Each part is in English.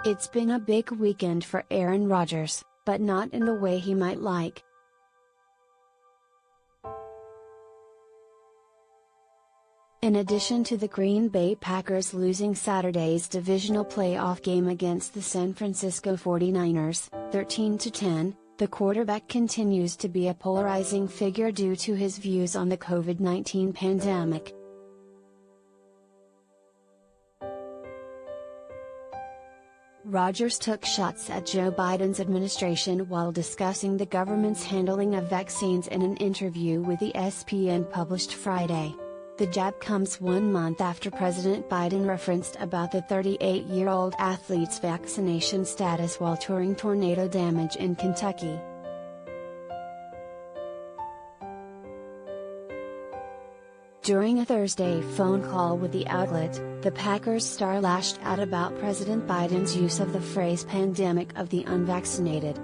It's been a big weekend for Aaron Rodgers, but not in the way he might like. In addition to the Green Bay Packers losing Saturday's divisional playoff game against the San Francisco 49ers, 13-10, the quarterback continues to be a polarizing figure due to his views on the COVID-19 pandemic. Rodgers took shots at Joe Biden's administration while discussing the government's handling of vaccines in an interview with ESPN published Friday. The jab comes 1 month after President Biden referenced about the 38-year-old athlete's vaccination status while touring tornado damage in Kentucky. During a Thursday phone call with the outlet, the Packers star lashed out about President Biden's use of the phrase "pandemic of the unvaccinated."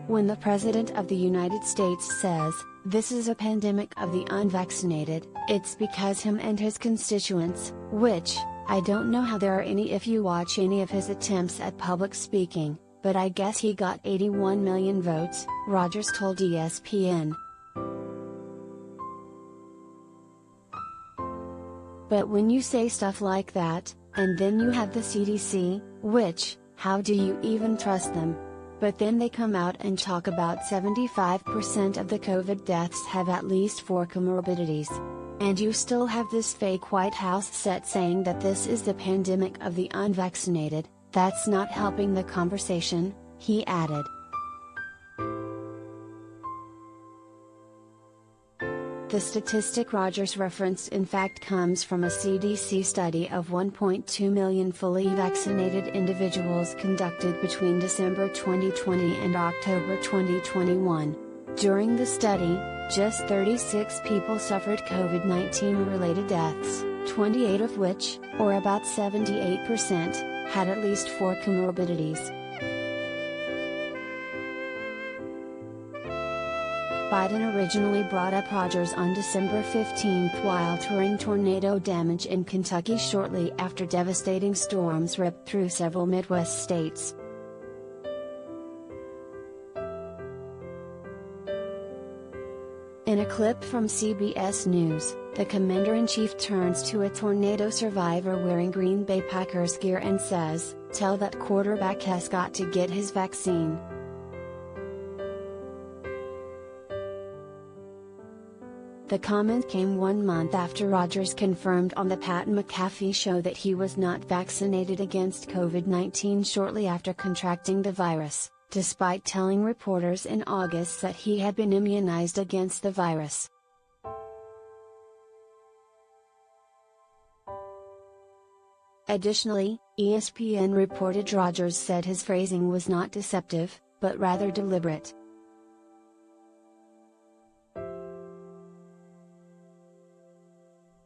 When the President of the United States says, "This is a pandemic of the unvaccinated," it's because him and his constituents, which, I don't know how there are any if you watch any of his attempts at public speaking, but I guess he got 81 million votes, Rodgers told ESPN. But when you say stuff like that, and then you have the CDC, which, how do you even trust them? But then they come out and talk about 75% of the COVID deaths have at least 4 comorbidities. And you still have this fake White House set saying that this is the pandemic of the unvaccinated. That's not helping the conversation, he added. The statistic Rodgers referenced in fact comes from a CDC study of 1.2 million fully vaccinated individuals conducted between December 2020 and October 2021. During the study, just 36 people suffered COVID-19 related deaths, 28 of which, or about 78%, had at least 4 comorbidities. Biden originally brought up Rodgers on December 15 while touring tornado damage in Kentucky shortly after devastating storms ripped through several Midwest states. In a clip from CBS News, the commander-in-chief turns to a tornado survivor wearing Green Bay Packers gear and says, "Tell that quarterback has got to get his vaccine." The comment came 1 month after Rodgers confirmed on the Pat McAfee show that he was not vaccinated against COVID-19 shortly after contracting the virus, despite telling reporters in August that he had been immunized against the virus. Additionally, ESPN reported Rodgers said his phrasing was not deceptive, but rather deliberate.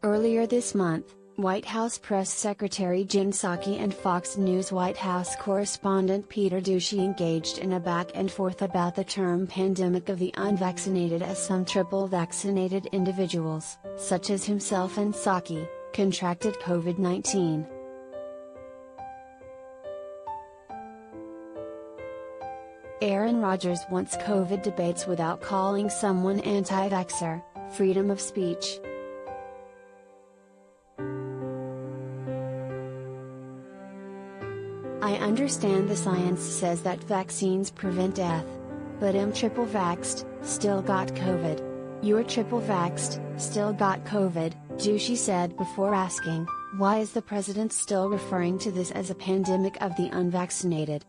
Earlier this month, White House Press Secretary Jen Psaki and Fox News White House correspondent Peter Doocy engaged in a back-and-forth about the term "pandemic of the unvaccinated" as some triple-vaccinated individuals, such as himself and Psaki, contracted COVID-19. Aaron Rodgers wants COVID debates without calling someone anti-vaxxer, freedom of speech. "I understand the science says that vaccines prevent death. But I'm triple vaxxed, still got COVID. You're triple vaxxed, still got COVID," Doocy said before asking, "Why is the president still referring to this as a pandemic of the unvaccinated?"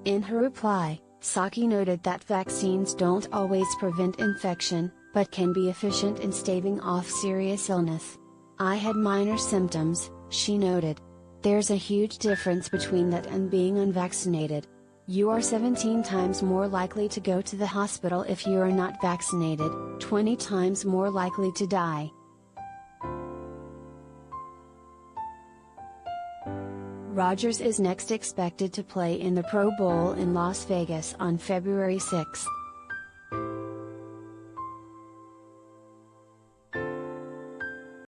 In her reply, Psaki noted that vaccines don't always prevent infection, but can be efficient in staving off serious illness. "I had minor symptoms," she noted. "There's a huge difference between that and being unvaccinated. You are 17 times more likely to go to the hospital if you are not vaccinated, 20 times more likely to die." Rodgers is next expected to play in the Pro Bowl in Las Vegas on February 6.